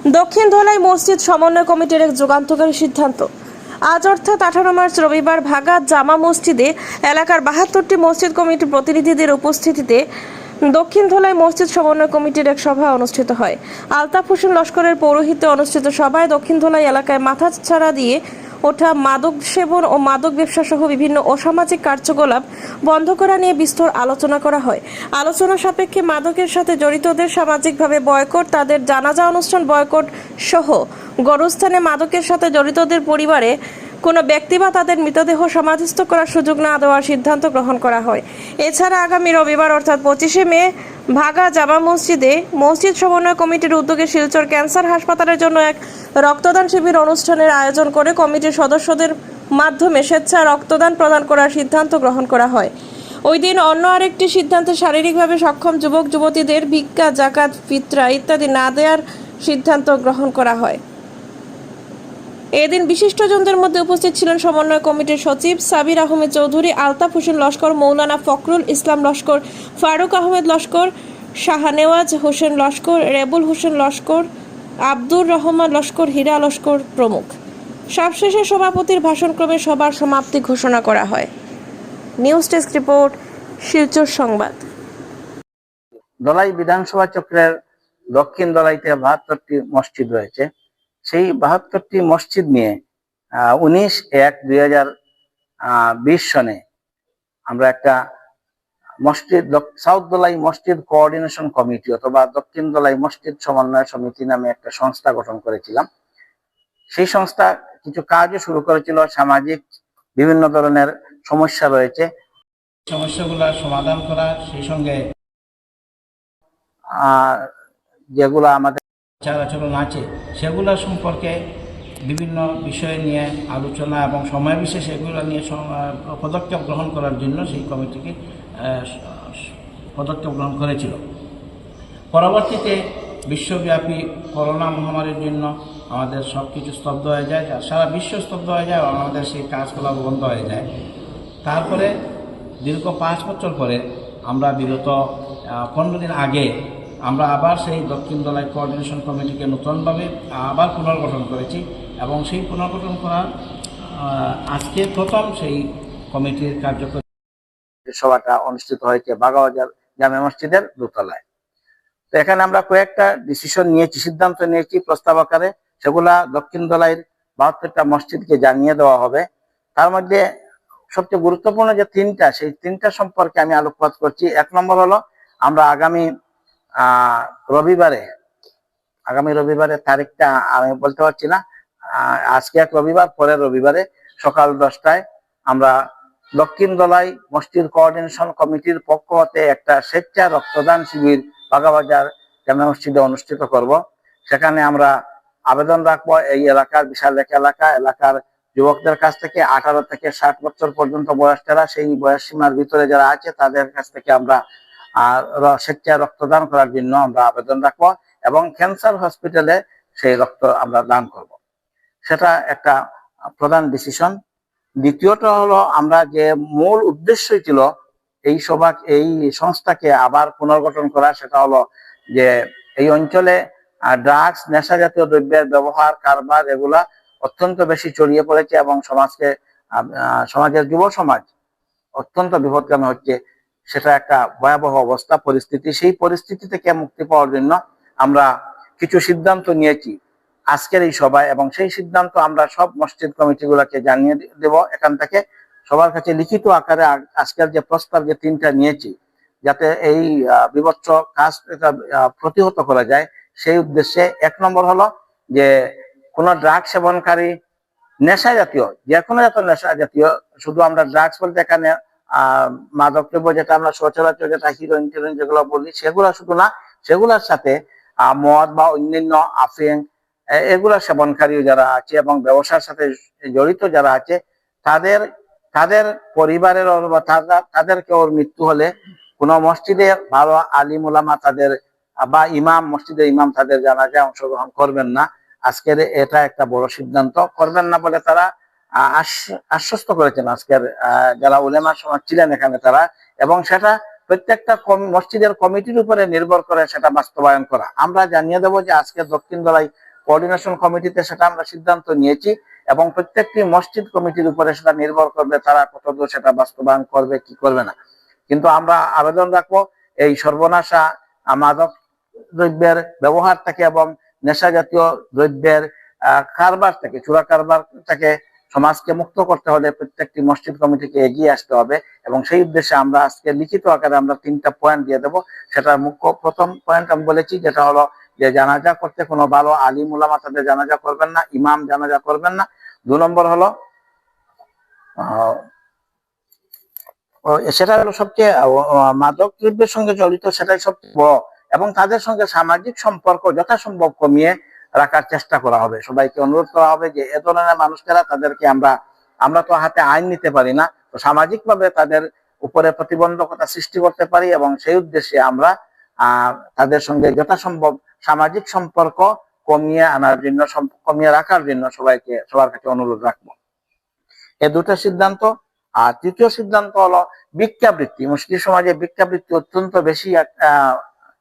দক্ষিণ ধলাই মসজিদ সমন্বয় কমিটির এক যুগান্তকারী সিদ্ধান্ত। আজ অর্থাৎ 18 মার্চ রবিবার ভাগা জামা মসজিদে এলাকার 72টি মসজিদ কমিটির প্রতিনিধিদের উপস্থিতিতে দক্ষিণ ধলাই মসজিদ সমন্বয় কমিটির এক সভা অনুষ্ঠিত হয়। আলতাফ হোসেন লস্করের পৌরোহিত্যে অনুষ্ঠিত সভায় দক্ষিণ ধলাই এলাকায় মাথা ছাড়া দিয়ে ওঠা মাদক সেবন ও মাদক ব্যবসা সহ বিভিন্ন অসামাজিক কার্যকলাপ বন্ধ করা নিয়ে বিস্তর আলোচনা করা হয়। আলোচনা সাপেক্ষে মাদকের সাথে জড়িতদের সামাজিকভাবে বয়কট, তাদের জানাজা অনুষ্ঠান বয়কট সহ গণস্থানে মাদকের সাথে জড়িতদের পরিবারে কোনো ব্যক্তি বা তাদের মৃতদেহ সমাধিস্থ করার সুযোগ না দেওয়ার সিদ্ধান্ত গ্রহণ করা হয়। এছাড়া আগামী রবিবার অর্থাৎ 25শে মে ভাগা জামা মসজিদে মসজিদ সমন্বয় কমিটির উদ্যোগে শিলচর ক্যান্সার হাসপাতালের জন্য এক রক্তদান শিবির অনুষ্ঠানের আয়োজন করে কমিটির সদস্যদের মাধ্যমে স্বেচ্ছা রক্তদান প্রদান করার সিদ্ধান্ত গ্রহণ করা হয়। ওই দিন অন্য আরেকটি সিদ্ধান্তে শারীরিকভাবে সক্ষম যুবক যুবতীদের ভিক্ষা, জাকাত, ফিতরা ইত্যাদি না দেওয়ার সিদ্ধান্ত গ্রহণ করা হয়। এদিন বিশিষ্টজনদের মধ্যে উপস্থিত ছিলেন সমন্বয় কমিটির সচিব সাবির আহমেদ চৌধুরী, আলতাফ হোসেন লস্কর, মৌলানা ফখরুল ইসলাম লস্কর, ফারুক আহমেদ লস্কর, শাহনেওয়াজ হোসেন লস্কর, রেবুল হোসেন লস্কর, আব্দুর রহমান লস্কর, হীরা লস্কর প্রমুখ। সবশেষে সভাপতির ভাষণক্রমে সভার সমাপ্তি ঘোষণা করা হয়। নিউজ ডেস্ক রিপোর্ট, শিলচর সংবাদ। ধলাই বিধানসভা চক্রের দক্ষিণ ধলাইতে 72টি মসজিদ রয়েছে। সেই 72টি মসজিদ নিয়ে 19/1/2020 সনে আমরা একটা মসজিদ সাউথ ধলাই মসজিদ কোঅর্ডিনেশন কমিটি অথবা দক্ষিণ ধলাই মসজিদ সমন্বয় সমিতি নামে একটা সংস্থা গঠন করেছিলাম। সেই সংস্থা কিছু কাজও শুরু করেছিল। সামাজিক বিভিন্ন ধরনের সমস্যা রয়েছে, সমস্যাগুলো সমাধান করা, সেই সঙ্গে যেগুলো আমাদের আচার আচরণ আছে সেগুলো সম্পর্কে বিভিন্ন বিষয় নিয়ে আলোচনা এবং সময় বিশেষে এগুলো নিয়ে পদক্ষেপ গ্রহণ করার জন্য সেই কমিটিকে পদক্ষেপ গ্রহণ করেছিল। পরবর্তীতে বিশ্বব্যাপী করোনা মহামারীর জন্য আমাদের সব কিছু স্তব্ধ হয়ে যায়, সারা বিশ্ব স্তব্ধ হয়ে যায় এবং আমাদের সেই কাজকলাপ বন্ধ হয়ে যায়। তারপরে দীর্ঘ 5 বছর পরে আমরা বিগত 15 দিন আগে আমরা আবার সেই দক্ষিণ ধলাই কোঅর্ডিনেশন কমিটিকে নতুনভাবে আবার পুনর্গঠন করেছি এবং সেই পুনর্গঠন করার আজকে প্রথম সেই কমিটির কার্যক্রম সভাটা অনুষ্ঠিত হয়েছে বাগাবাজার জামে মসজিদের দোতলায়। তো এখানে আমরা কয়েকটা ডিসিশন নিয়েছি, সিদ্ধান্ত নিয়েছি প্রস্তাব আকারে। সেগুলা দক্ষিণ ধলাইয়ের 72টা মসজিদকে জানিয়ে দেওয়া হবে। তার মধ্যে সবচেয়ে গুরুত্বপূর্ণ যে 3টা, সেই 3টা সম্পর্কে আমি আলোকপাত করছি। 1 নম্বর হলো আমরা আগামী রবিবারে তারিখটা আমি বলতে পারছি না, আজকে এক রবিবার, পরের রবিবারে সকাল 10টায় আমরা দক্ষিণ ধলাই মসজিদ কোঅর্ডিনেশন কমিটির পক্ষ হতে একটা স্বেচ্ছা রক্তদান শিবির বাগাবাজার জামে মসজিদে অনুষ্ঠিত করব। সেখানে আমরা আবেদন রাখবো এই এলাকার বিশাল এক এলাকার যুবকদের কাছ থেকে 18 থেকে 60 বছর পর্যন্ত বয়স যারা, সেই বয়স সীমার ভিতরে যারা আছে তাদের কাছ থেকে আমরা স্বেচ্ছা রক্তদান করার জন্য আমরা আবেদন রাখবো এবং ক্যান্সার হসপিটালে সেই রক্ত আমরা দান করব। সেটা একটা প্রধান ডিসিশন। দ্বিতীয়টা হলো আমরা যে মূল উদ্দেশ্যই ছিল এই সংস্থাকে আবার পুনর্গঠন করা, সেটা হলো যে এই অঞ্চলে ড্রাগস, নেশা জাতীয় দ্রব্যের ব্যবহার, কারবার এগুলা অত্যন্ত বেশি ছড়িয়ে পড়েছে এবং সমাজের যুব সমাজ অত্যন্ত বিপদগামী হচ্ছে। সেটা একটা ভয়াবহ অবস্থা, পরিস্থিতি। সেই পরিস্থিতি থেকে মুক্তি পাওয়ার জন্য আমরা কিছু সিদ্ধান্ত নিয়েছি আজকের এই সভায় এবং সেই সিদ্ধান্ত আমরা সব মসজিদ কমিটিগুলোকে জানিয়ে দেব। এখান থেকে সবার কাছে লিখিত আকারে আজকের যে প্রস্তাব যে 3টা নিয়েছি, যাতে এই বিভৎস কাজ প্রতিহত করা যায়, সেই উদ্দেশ্যে 1 নম্বর হলো যে কোনো ড্রাগ সেবনকারী, নেশা জাতীয় যে কোনো নেশা জাতীয়, শুধু আমরা ড্রাগস বলতে এখানে মাদক দ্রব্য যেটা আমরা সচরাচর যেটা হিরোইন টিরোইন যেগুলো বলি সেগুলো শুধু না, সেগুলোর সাথে মদ বা অন্যান্য আফিং এগুলা সেবনকারী যারা আছে এবং ব্যবসার সাথে জড়িত যারা আছে তাদের পরিবারের তাদের কেউ মৃত্যু হলে কোনো মসজিদে ভালো আলিম ওলামা তাদের বা মসজিদের ইমাম তাদের জানাজায় অংশগ্রহণ করবেন না। আজকের এটা একটা বড় সিদ্ধান্ত, করবেন না বলে তারা আশ্বস্ত করেছেন আজকের যারা উলেমা সমাজ ছিলেন এখানে তারা, এবং সেটা প্রত্যেকটা মসজিদের কমিটির উপরে নির্ভর করে সেটা বাস্তবায়ন করা। আমরা জানিয়ে দেবো যে আজকে দক্ষিণ ধলাই কোঅর্ডিনেশন কমিটিতে সেটা আমরা সিদ্ধান্ত নিয়েছি, এবং প্রত্যেকটি মসজিদ কমিটির উপরে সেটা নির্ভর করবে তারা কতদূর সেটা বাস্তবায়ন করবে কি করবে না। কিন্তু আমরা আবেদন রাখবো এই সর্বনাশা মাদক দ্রব্যের ব্যবহার থেকে এবং নেশা জাতীয় দ্রব্যের কারবার থেকে, চোরা কারবার থেকে সমাজকে মুক্ত করতে হলে প্রত্যেকটি মসজিদ কমিটিকে এগিয়ে আসতে হবে। এবং সেই উদ্দেশ্যে আমরা আজকে লিখিত আকারে আমরা 3টা পয়েন্ট দিয়ে দেবো। সেটার মুখ্য প্রথম পয়েন্ট আমি বলেছি, যেটা হলো যে জানাজা করতে কোনো ভালো আলিম উলামা তাদের জানাজা করবেন না, ইমাম জানাজা করবেন না। 2 নম্বর হলো সেটা হলো সবচেয়ে মাদক দ্রব্যের সঙ্গে জড়িত, সেটাই সবচেয়ে বড়, এবং তাদের সঙ্গে সামাজিক সম্পর্ক যথাসম্ভব কমিয়ে রাখার চেষ্টা করা হবে। সবাইকে অনুরোধ করা হবে যে এ ধরনের মানুষেরা, তাদেরকে আমরা তো হাতে আইন নিতে পারি না, তো সামাজিক ভাবে তাদের উপরে প্রতিবন্ধকতা সৃষ্টি করতে পারি, এবং সেই উদ্দেশ্যে আমরা তাদের সঙ্গে যথাসম্ভব সামাজিক সম্পর্ক কমিয়ে আনার জন্য, কমিয়ে রাখার জন্য সবার কাছে অনুরোধ রাখবো। এই 2টা সিদ্ধান্ত। আর 3য় সিদ্ধান্ত হলো ভিক্ষাবৃত্তি। মুসলিম সমাজে ভিক্ষাবৃত্তি অত্যন্ত বেশি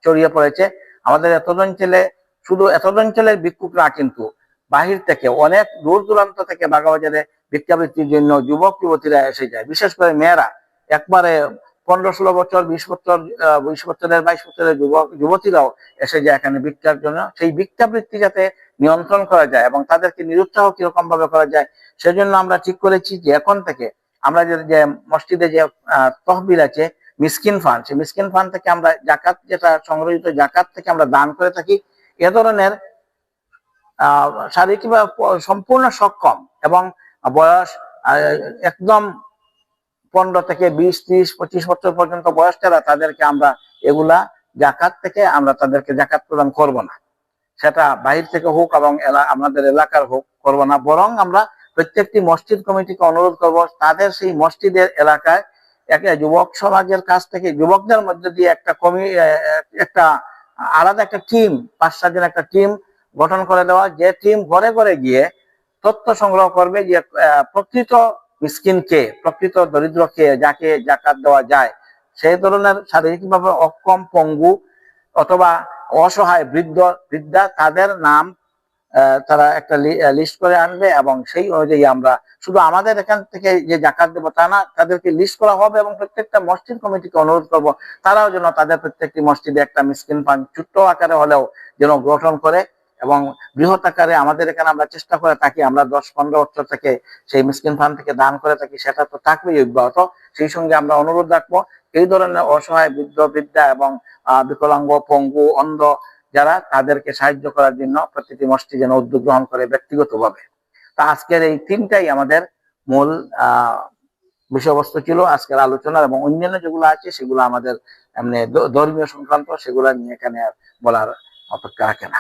ছড়িয়ে পড়েছে। আমাদের এত অঞ্চলে, শুধু এত অঞ্চলের ভিক্ষুক না, কিন্তু বাহির থেকে অনেক দূর দূরান্ত থেকে বাগাবাজারে ভিক্ষাবৃত্তির জন্য যুবক যুবতীরা এসে যায়, বিশেষ করে মেয়েরা। একবারে 15-16 বছর, 20 বছরের 22 বছরের যুবতীরাও এসে যায় এখানে ভিক্ষার জন্য। সেই ভিক্ষাবৃত্তি যাতে নিয়ন্ত্রণ করা যায় এবং তাদেরকে নিরুৎসাহ কিরকম ভাবে করা যায়, সেজন্য আমরা ঠিক করেছি যে এখন থেকে আমরা যে মসজিদে যে তহবিল আছে, মিসকিন ফান্ড, সেই মিসকিন ফান্ড থেকে আমরা জাকাত, যেটা সংগ্রহিত জাকাত থেকে আমরা দান করে থাকি। এ ধরনের শারীরিক বা সম্পূর্ণ সক্ষম এবং বয়স একদম 15 থেকে 20, 30, 25 বছর পর্যন্ত বয়স যারা, তাদেরকে আমরা এগুলা জাকাত থেকে আমরা তাদেরকে জাকাত প্রদান করব না। সেটা বাহির থেকে হোক এবং আমাদের এলাকার হোক, করব না। বরং আমরা প্রত্যেকটি মসজিদ কমিটিকে অনুরোধ করব তাদের সেই মসজিদের এলাকায় যুবক সমাজের কাছ থেকে, যুবকদের মধ্যে দিয়ে একটা আলাদা একটা টিম, 5-7 জন একটা টিম গঠন করে দেওয়া, যে টিম ঘরে ঘরে গিয়ে তথ্য সংগ্রহ করবে যে প্রকৃত মিসকিন কে, প্রকৃত দরিদ্র কে, যাকে জাকাত দেওয়া যায়। সেই ধরনের শারীরিকভাবে অক্ষম, পঙ্গু অথবা অসহায় বৃদ্ধা, তাদের নাম তারা একটা লিস্ট করে আনবে, এবং সেই অনুযায়ী আমরা শুধু আমাদের এখান থেকে যে জাকাত দেবো তা না, তাদেরকে লিস্ট করা হবে, এবং প্রত্যেকটা মসজিদ কমিটিকে অনুরোধ করব তারাও যেন তাদের প্রত্যেকটি মসজিদে একটা মিসকিন ফান্ড ছোট্ট আকারে হলেও যেন গঠন করে, এবং বৃহৎ আকারে আমাদের এখানে আমরা চেষ্টা করে থাকি, আমরা 10-15 বছর থেকে সেই মিসকিন ফান্ড থেকে দান করে থাকি, সেটা তো থাকবেই অব্যাহত। সেই সঙ্গে আমরা অনুরোধ রাখবো এই ধরনের অসহায় বৃদ্ধা এবং বিকলাঙ্গ, পঙ্গু, অন্ধ যারা, তাদেরকে সাহায্য করার জন্য প্রতিটি মসজিদ যেন উদ্যোগ গ্রহণ করে ব্যক্তিগতভাবে। তা আজকের এই 3টাই আমাদের মূল বিষয়বস্তু ছিল আজকের আলোচনার, এবং অন্যান্য যেগুলো আছে সেগুলো আমাদের এমনি ধর্মীয় সংক্রান্ত, সেগুলো নিয়ে এখানে বলার অপেক্ষা রাখে না।